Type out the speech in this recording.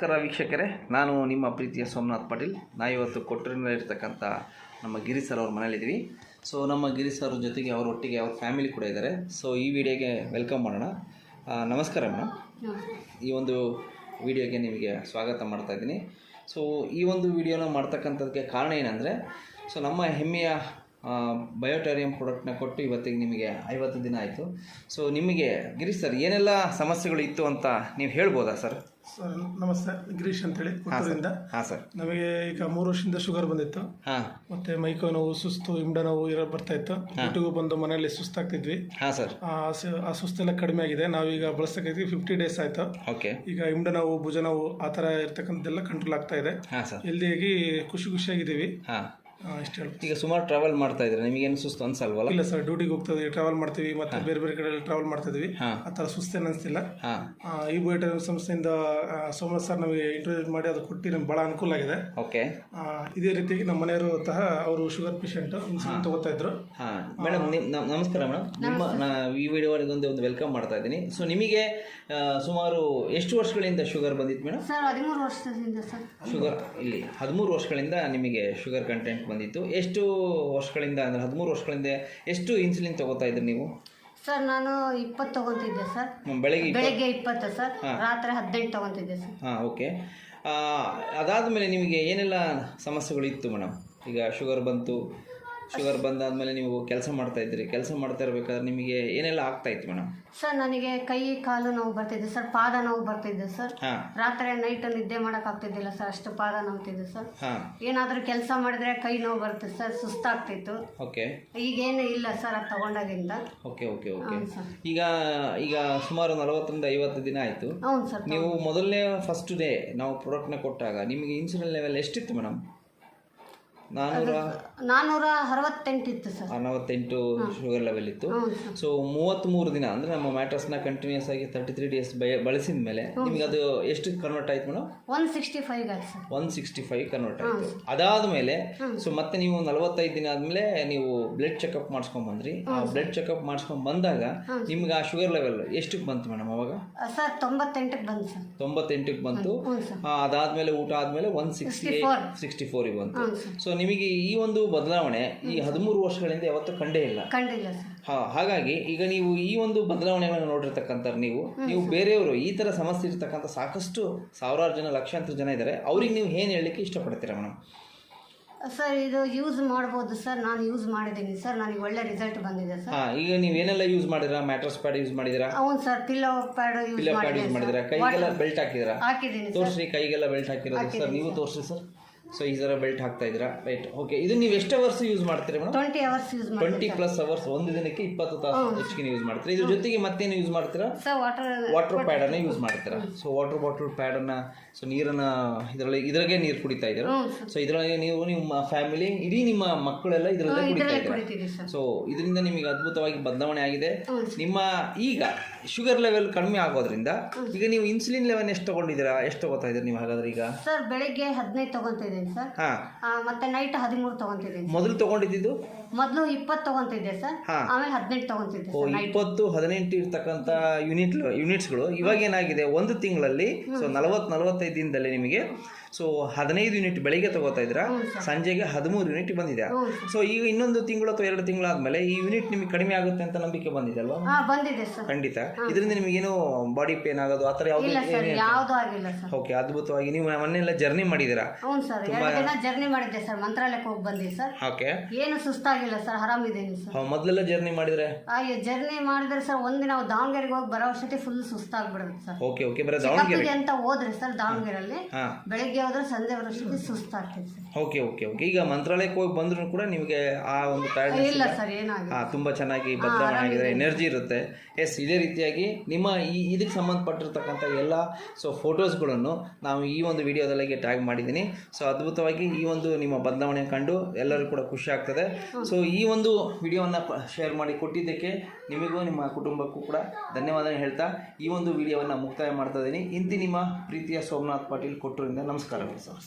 ನಮಸ್ಕಾರ ವೀಕ್ಷಕರೇ, ನಾನು ನಿಮ್ಮ ಪ್ರೀತಿಯ ಸೋಮನಾಥ್ ಪಾಟೀಲ್. ಇವತ್ತು ಕೊಟ್ಟೂರಿನಲ್ಲಿರ್ತಕ್ಕಂಥ ನಮ್ಮ ಗಿರಿ ಸರ್ ಅವ್ರ ಮನೇಲಿದ್ದೀವಿ. ಸೊ ನಮ್ಮ ಗಿರಿ ಸರ್ ಜೊತೆಗೆ ಅವರೊಟ್ಟಿಗೆ ಅವ್ರ ಫ್ಯಾಮಿಲಿ ಕೂಡ ಇದ್ದಾರೆ. ಸೊ ಈ ವಿಡಿಯೋಗೆ ವೆಲ್ಕಮ್ ಮಾಡೋಣ. ನಮಸ್ಕಾರ ಮೇಡಮ್. ಈ ಒಂದು ವಿಡಿಯೋಗೆ ನಿಮಗೆ ಸ್ವಾಗತ ಮಾಡ್ತಾಯಿದ್ದೀನಿ. ಸೊ ಈ ಒಂದು ವಿಡಿಯೋನ ಮಾಡ್ತಕ್ಕಂಥದ್ದಕ್ಕೆ ಕಾರಣ ಏನಂದರೆ, ಸೊ ನಮ್ಮ ಹೆಮ್ಮೆಯ ಬಯೋಟೇರಿಯಂ ಪ್ರಾಡಕ್ಟ್ನ ಕೊಟ್ಟು ಇವತ್ತಿಗೆ ನಿಮಗೆ 50 ದಿನ ಆಯಿತು. ಸೊ ನಿಮಗೆ ಗಿರೀಶ್ ಸರ್ ಏನೆಲ್ಲ ಸಮಸ್ಯೆಗಳು ಇತ್ತು ಅಂತ ನೀವು ಹೇಳ್ಬೋದಾ ಸರ್? ಸರ್ ನಮಸ್ತೆ, ಗಿರೀಶ್ ಅಂತೇಳಿ ಕೊಟ್ಟೂರಿಂದ. ಹಾಂ ಸರ್. ನಮಗೆ ಈಗ 3 ವರ್ಷದಿಂದ ಶುಗರ್ ಬಂದಿತ್ತು. ಹಾಂ. ಮತ್ತೆ ಮೈಕೈ ನೋವು, ಸುಸ್ತು, ಇಂಡ ನೋವು ಬರ್ತಾ ಇತ್ತು. ಊಟಿಗೂ ಬಂದು ಮನೆಯಲ್ಲಿ ಸುಸ್ತಾಗ್ತಿದ್ವಿ. ಹಾಂ ಸರ್. ಆ ಸುಸ್ತೆಲ್ಲ ಕಡಿಮೆ ಆಗಿದೆ. ನಾವೀಗ ಬಳಸ್ತಕ್ಕಂಥ 50 ಡೇಸ್ ಆಯಿತು. ಓಕೆ. ಈಗ ಇಂಡ ನೋವು, ಭುಜ ನೋವು ಆ ಥರ ಇರ್ತಕ್ಕಂಥದ್ದೆಲ್ಲ ಕಂಟ್ರೋಲ್ ಆಗ್ತಾ ಇದೆ. ಹಾಂ ಸರ್. ಹೆಲ್ದಿಯಾಗಿ ಖುಷಿಯಾಗಿದ್ದೀವಿ. ಹಾಂ. ಇಷ್ಟು ಹೇಳಿ. ಈಗ ಸುಮಾರು ಟ್ರಾವೆಲ್ ಮಾಡ್ತಾ ಇದ್ರೆ ನಿಮಗೇನು ಸುಸ್ತು ಅನ್ಸಲ್ವಲ್ಲ? ಇಲ್ಲ ಸರ್, ಡ್ಯೂಟಿಗೆ ಹೋಗ್ತದೆ, ಟ್ರಾವೆಲ್ ಮಾಡ್ತೀವಿ, ಮತ್ತೆ ಬೇರೆ ಬೇರೆ ಕಡೆ ಟ್ರಾವೆಲ್ ಮಾಡ್ತಾ ಇದ್ವಿ. ಆ ಥರ ಸುಸ್ತೇನು ಅನಿಸ್ತಿಲ್ಲ. ಈ ಬಯೋಟೇರಿಯಂ ಸಂಸ್ಥೆಯಿಂದ ಸೋಮನಾಥ್ ಸರ್ ನಮಗೆ ಇಂಟ್ರೊಡ್ಯೂಸ್ ಮಾಡಿ ಅದು ಕೊಟ್ಟು ನಮ್ಗೆ ಭಾಳ ಅನುಕೂಲ ಆಗಿದೆ. ಓಕೆ. ಇದೇ ರೀತಿಯಾಗಿ ನಮ್ಮ ಮನೆಯವರು ಸಹ ಅವರು ಶುಗರ್ ಪೇಷಂಟ್, ಇನ್ಸುಲಿನ್ ತಗೋತಾ ಇದ್ರು. ಮೇಡಮ್ ನಮಸ್ಕಾರ ಮೇಡಮ್. ನಿಮ್ಮ ಈ ವಿಡಿಯೋವರೆಗೆ ಒಂದು ವೆಲ್ಕಮ್ ಮಾಡ್ತಾ ಇದ್ದೀನಿ. ಸೊ ನಿಮಗೆ ಸುಮಾರು ಎಷ್ಟು ವರ್ಷಗಳಿಂದ ಶುಗರ್ ಬಂದಿತ್ತು ಮೇಡಮ್? ಸರ್ 13 ವರ್ಷದಿಂದ ಸರ್. ಶುಗರ್ ಇಲ್ಲಿ 13 ವರ್ಷಗಳಿಂದ ನಿಮಗೆ ಶುಗರ್ ಕಂಟೆಂಟ್ ಬಂದಿತ್ತು. ಎಷ್ಟು ವರ್ಷಗಳಿಂದ ಅಂದರೆ 13 ವರ್ಷಗಳಿಂದ ಎಷ್ಟು ಇನ್ಸುಲಿನ್ ತಗೋತಾ ಇದ್ರಿ ನೀವು? ಸರ್ ನಾನು 20 ತಗೊಂತಿದ್ದೆ ಸರ್. ಬೆಳಗ್ಗೆ 20 ಸರ್, ರಾತ್ರಿ 18 ತಗೊಂತಿದ್ದೆ ಸರ್. ಹಾಂ, ಓಕೆ. ಅದಾದಮೇಲೆ ನಿಮಗೆ ಏನೆಲ್ಲ ಸಮಸ್ಯೆಗಳು ಇತ್ತು ಮೇಡಮ್? ಈಗ ಶುಗರ್ ಬಂತು, ಶುಗರ್ ಬಂದಾದ್ಮೇಲೆ ನೀವು ಕೆಲಸ ಮಾಡ್ತಾ ಇದ್ರಿ. ಕೆಲಸ ಮಾಡ್ತಾ ಇರಬೇಕಾದ್ರೆ ನಿಮಗೆ ಏನೆಲ್ಲ ಆಗ್ತಾ ಇತ್ತು ಮೇಡಮ್? ಸರ್ ನನಗೆ ಕೈ ಕಾಲು ನೋವು ಬರ್ತಿದ್ದೆ ಸರ್, ಪಾದ ನೋವು ಬರ್ತಿದ್ದೆ ಸರ್. ರಾತ್ರಿ ನೈಟ್ ನಿದ್ದೆ ಮಾಡಕ್ ಆಗ್ತಿದ್ದಿಲ್ಲ ಸರ್, ಅಷ್ಟು ಪಾದ ನೋವ್ತಿದ್ದೆ ಸರ್. ಏನಾದರೂ ಕೆಲಸ ಮಾಡಿದ್ರೆ ಕೈ ನೋವು ಬರ್ತಿತ್ತು ಸರ್, ಸುಸ್ತಾಗ್ತಿತ್ತು. ಓಕೆ. ಈಗೇನು ಇಲ್ಲ ಸರ್ ಅದು ತಗೊಂಡಾಗಿಂದ. Okay okay okay. ಈಗ ಸುಮಾರು 40ರಿಂದ 50 ದಿನ ಆಯಿತು. ಹೌದು ಸರ್. ನೀವು ಮೊದಲನೇ ಫಸ್ಟ್ ಡೇ ನಾವು ಪ್ರಾಡಕ್ಟ್ನ ಕೊಟ್ಟಾಗ ನಿಮಗೆ ಇನ್ಸುಲಿನ್ ಲೆವೆಲ್ ಎಷ್ಟಿತ್ತು ಮೇಡಮ್? 468 ಇತ್ತು ಸರ್. 48 ಶುಗರ್ ಲೆವೆಲ್ ಇತ್ತು. ಸೊ 33 ದಿನ ಅಂದರೆ ನಮ್ಮ ಮ್ಯಾಟ್ರಸ್ನ ಕಂಟಿನ್ಯೂಸ್ ಆಗಿ 33 ಡೇಸ್ ಬಳಸಿದ ಮೇಲೆ ನಿಮಗೆ ಅದು ಎಷ್ಟು ಕನ್ವರ್ಟ್ ಆಯ್ತು ಮೇಡಮ್? 165 ಆಯ್ತು ಸರ್. 165 ಕನ್ವರ್ಟ್ ಆಯಿತು. ಅದಾದಮೇಲೆ ಸೊ ಮತ್ತೆ ನೀವು 45 ದಿನ ಆದಮೇಲೆ ನೀವು ಬ್ಲಡ್ ಚೆಕಪ್ ಮಾಡಿಸ್ಕೊಂಡು ಬಂದ್ರಿ. ಆ ಬ್ಲಡ್ ಚೆಕಪ್ ಮಾಡಿಸ್ಕೊಂಡು ಬಂದಾಗ ನಿಮ್ಗೆ ಆ ಶುಗರ್ ಲೆವೆಲ್ ಎಷ್ಟಕ್ಕೆ ಬಂತು ಮೇಡಮ್ ಅವಾಗ? ಸರ್ 98ಕ್ಕೆ ಬಂತು ಸರ್. 98ಕ್ಕೆ ಬಂತು. ಅದಾದಮೇಲೆ ಊಟ ಆದಮೇಲೆ 164 ಬಂತು. ಸೊ ನಿಮಗೆ ಈ ಒಂದು ಬದಲಾವಣೆ ಈ 13 ವರ್ಷಗಳಿಂದ ಯಾವತ್ತೂ ಕಂಡಿಲ್ಲ ಸರ್. ಹಾಗಾಗಿ ಈಗ ನೀವು ಈ ಒಂದು ಬದಲಾವಣೆಗಳನ್ನು ನೋಡಿರ್ತಕ್ಕಂಥ ನೀವು ಬೇರೆಯವರು ಈ ಥರ ಸಮಸ್ಯೆ ಇರ್ತಕ್ಕಂಥ ಸಾಕಷ್ಟು ಸಾವಿರಾರು ಜನ, ಲಕ್ಷಾಂತರ ಜನ ಇದ್ದಾರೆ. ಅವ್ರಿಗೆ ನೀವು ಏನು ಹೇಳಲಿಕ್ಕೆ ಇಷ್ಟಪಡ್ತೀರಾ ಮೇಡಮ್? ಸರ್ ಇದು ಯೂಸ್ ಮಾಡ್ಬೋದು ಸರ್. ನಾನು ಯೂಸ್ ಮಾಡಿದ್ದೀನಿ ಸರ್, ನನಗೆ ಒಳ್ಳೆ ರಿಸಲ್ಟ್ ಬಂದಿದೆ ಸರ್. ಈಗ ನೀವೇನೆಲ್ಲ ಯೂಸ್ ಮಾಡಿದ್ರಾ? ಮ್ಯಾಟ್ರಸ್ ಪ್ಯಾಡ್ ಯೂಸ್ ಮಾಡಿದಿರಾ? ಹೌದು ಸರ್, ಪಿಲ್ಲೋ ಪ್ಯಾಡ್ ಯೂಸ್ ಮಾಡಿದಿರಾ? ಕೈಗೆಲ್ಲ ಬೆಲ್ಟ್ ಹಾಕಿದಿರಾ? ಹಾಕಿದ್ದೀನಿ. ತೋರಿಸ್ರಿ, ಕೈಗೆಲ್ಲ ಬೆಲ್ಟ್ ಹಾಕಿರೋದು ಸರ್. ನೀವು ತೋರಿಸ್ರಿ ಸರ್. ಸೊ ಈ ಥರ ಬೆಲ್ಟ್ ಹಾಕ್ತಾ ಇದ್ದೀರಾ, ರೈಟ್? ಓಕೆ. ಇದು ನೀವು ಎಷ್ಟು ಅವರ್ಸ್ ಯೂಸ್ ಮಾಡ್ತೀರಾ ಮೇಡಮ್? 20 ಅವರ್ಸ್ ಯೂಸ್ ಮಾಡ್ತೀನಿ. 20+ ಅವರ್ಸ್, ಒಂದು ದಿನಕ್ಕೆ 20 ತಾಸು ಹೆಚ್ಚಿಗೆ ಯೂಸ್ ಮಾಡ್ತೀರಾ. ಇದ್ರ ಜೊತೆಗೆ ಮತ್ತೇನು ಯೂಸ್ ಮಾಡ್ತೀರಾ? ಸರ್ ವಾಟರ್ ಪ್ಯಾಡನ್ನು ಯೂಸ್ ಮಾಡ್ತೀರಾ. ಸೊ ವಾಟರ್ ಬಾಟಲ್ ಪ್ಯಾಡನ್ನು, ಸೊ ನೀರನ್ನು ಇದ್ರಾಗೆ ನೀರು ಕುಡಿತಾ ಇದ್ದೀರಾ. ಸೊ ಇದರೊಳಗೆ ನೀವು ನಿಮ್ಮ ಫ್ಯಾಮಿಲಿ, ಇಡೀ ನಿಮ್ಮ ಮಕ್ಕಳೆಲ್ಲ ಇದರಲ್ಲೇ ಕುಡಿತಾ ಇದ್ದೀರಾ. ಸೊ ಇದರಿಂದ ನಿಮಗೆ ಅದ್ಭುತವಾಗಿ ಬದಲಾವಣೆ ಆಗಿದೆ. ನಿಮ್ಮ ಈಗ ಶುಗರ್ ಲೆವೆಲ್ ಕಡಿಮೆ ಆಗೋದ್ರಿಂದ ಈಗ ನೀವು ಇನ್ಸುಲಿನ್ ಲೆವೆಲ್ ಎಷ್ಟು ತಗೊಂಡಿದ್ದೀರಾ? ಎಷ್ಟು ತಗೋತಾ ಇದ್ದೀರಾ ನೀವು ಹಾಗಾದ್ರೆ ಈಗ? ಸರ್ ಬೆಳಿಗ್ಗೆ 15 ತಗೊಂತಿದ್ದೀನಿ ಸರ್. ಮತ್ತೆ ನೈಟ್ 13 ತಗೊಂತಿದ್ದೀನಿ. ಮೊದಲು ತಗೊಂಡಿದ್ದು? ಮೊದಲು 20 ತಗೊಂತಿದ್ದೆ ಸರ್, ಆಮೇಲೆ 18 ತಗೊಂತಿದ್ದೆ. 20, 18 ಇರ್ತಕ್ಕಂಥ ಯೂನಿಟ್ಸ್ಗಳು ಇವಾಗ ಏನಾಗಿದೆ, ಒಂದು ತಿಂಗಳಲ್ಲಿ ಸೊ 40-45 ದಿನದಲ್ಲಿ ನಿಮಗೆ ಸೊ 15 ಯೂನಿಟ್ ಬೆಳಿಗ್ಗೆ ತಗೋತಾ ಇದ್ದೀರಾ, ಸಂಜೆಗೆ 13 ಯೂನಿಟ್ ಬಂದಿದೆ. ಸೊ ಈಗ ಇನ್ನೊಂದು ತಿಂಗಳು ಅಥವಾ 2 ತಿಂಗಳಾದ್ಮೇಲೆ ಈ ಯೂನಿಟ್ ನಿಮಗೆ ಕಡಿಮೆ ಆಗುತ್ತೆ ಅಂತ ನಂಬಿಕೆ ಬಂದಿದೆ ಅಲ್ವಾ? ಬಂದಿದೆ ಸರ್. ಖಂಡಿತ. ಇದರಿಂದ ನಿಮಗೇನು ಬಾಡಿ ಪೇನ್ ಆಗೋದು ಆ ಥರ ಯಾವುದು ಆಗಿಲ್ಲ ಸರ್. ಓಕೆ, ಅದ್ಭುತವಾಗಿ. ನೀವು ಮೊನ್ನೆಲ್ಲ ಜರ್ನಿ ಮಾಡಿದ್ದೀರಾ? ಹೌದು ಸರ್, 2 ದಿನ ಜರ್ನಿ ಮಾಡಿದ್ದೆ ಸರ್, ಮಂತ್ರಾಲಯಕ್ಕೆ ಹೋಗಿ ಬಂದಿದೆ ಸರ್. ಓಕೆ. ಏನು ಸುಸ್ತಾಗಿಲ್ಲ ಸರ್, ಆರಾಮಿದ್ದೀನಿ ಸರ್. ಮೊದಲೆಲ್ಲ ಜರ್ನಿ ಮಾಡಿದ್ರೆ? ಜರ್ನಿ ಮಾಡಿದ್ರೆ ಸರ್ ಒಂದಿನ ನಾವು ದಾವಣಗೆರೆಗೆ ಹೋಗಿ ಬರೋ ಅಷ್ಟೊತ್ತಿಗೆ ಫುಲ್ ಸುಸ್ತಾಗ್ಬಿಡುತ್ತೆ ಸರ್. Okay okay. ಬರೋ ದಾವಣಗೆರೆ ಅಂತ ಹೋದ್ರೆ ಸರ್, ದಾವಣಗೆರೆಯಲ್ಲಿ ಬೆಳಗ್ಗೆ ಹೋದ್ರೆ ಸಂಜೆ ಬರೋಷ್ಟೊತ್ತಿಗೆ ಸುಸ್ತಾಗ್ತದೆ ಸರ್. Okay okay okay. ಈಗ ಮಂತ್ರಾಲಯಕ್ಕೆ ಹೋಗಿ ಬಂದ್ರು ಕೂಡ ನಿಮಗೆ ಆ ಒಂದು ಇಲ್ಲ ಸರ್, ಏನಾಗಿಲ್ಲ. ತುಂಬಾ ಚೆನ್ನಾಗಿ ಬದಲಾವಣೆ ಆಗಿದೆ, ಎನರ್ಜಿ ಇರುತ್ತೆ. ಎಸ್, ಇದೇ ರೀತಿಯಾಗಿ ನಿಮ್ಮ ಇದಕ್ಕೆ ಸಂಬಂಧಪಟ್ಟಿರ್ತಕ್ಕಂಥ ಎಲ್ಲ ಸೊ ಫೋಟೋಸ್ಗಳನ್ನು ನಾವು ಈ ಒಂದು ವಿಡಿಯೋದಲ್ಲಿಗೆ ಟ್ಯಾಗ್ ಮಾಡಿದ್ದೀನಿ. ಸೊ ಅದ್ಭುತವಾಗಿ ಈ ಒಂದು ನಿಮ್ಮ ಬದಲಾವಣೆ ಕಂಡು ಎಲ್ಲರೂ ಕೂಡ ಖುಷಿ ಆಗ್ತದೆ. ಸೊ ಈ ಒಂದು ವಿಡಿಯೋವನ್ನು ಶೇರ್ ಮಾಡಿ ಕೊಟ್ಟಿದ್ದಕ್ಕೆ ನಿಮಗೂ ನಿಮ್ಮ ಕುಟುಂಬಕ್ಕೂ ಕೂಡ ಧನ್ಯವಾದ ಹೇಳ್ತಾ ಈ ಒಂದು ವಿಡಿಯೋವನ್ನು ಮುಕ್ತಾಯ ಮಾಡ್ತಾ ಇದ್ದೀನಿ. ಇಂತಿ ನಿಮ್ಮ ಪ್ರೀತಿಯ ಸೋಮನಾಥ್ ಪಾಟೀಲ್ ಕೊಟ್ಟೂರಿಂದ. ನಮಸ್ಕಾರಗಳು ಸರ್.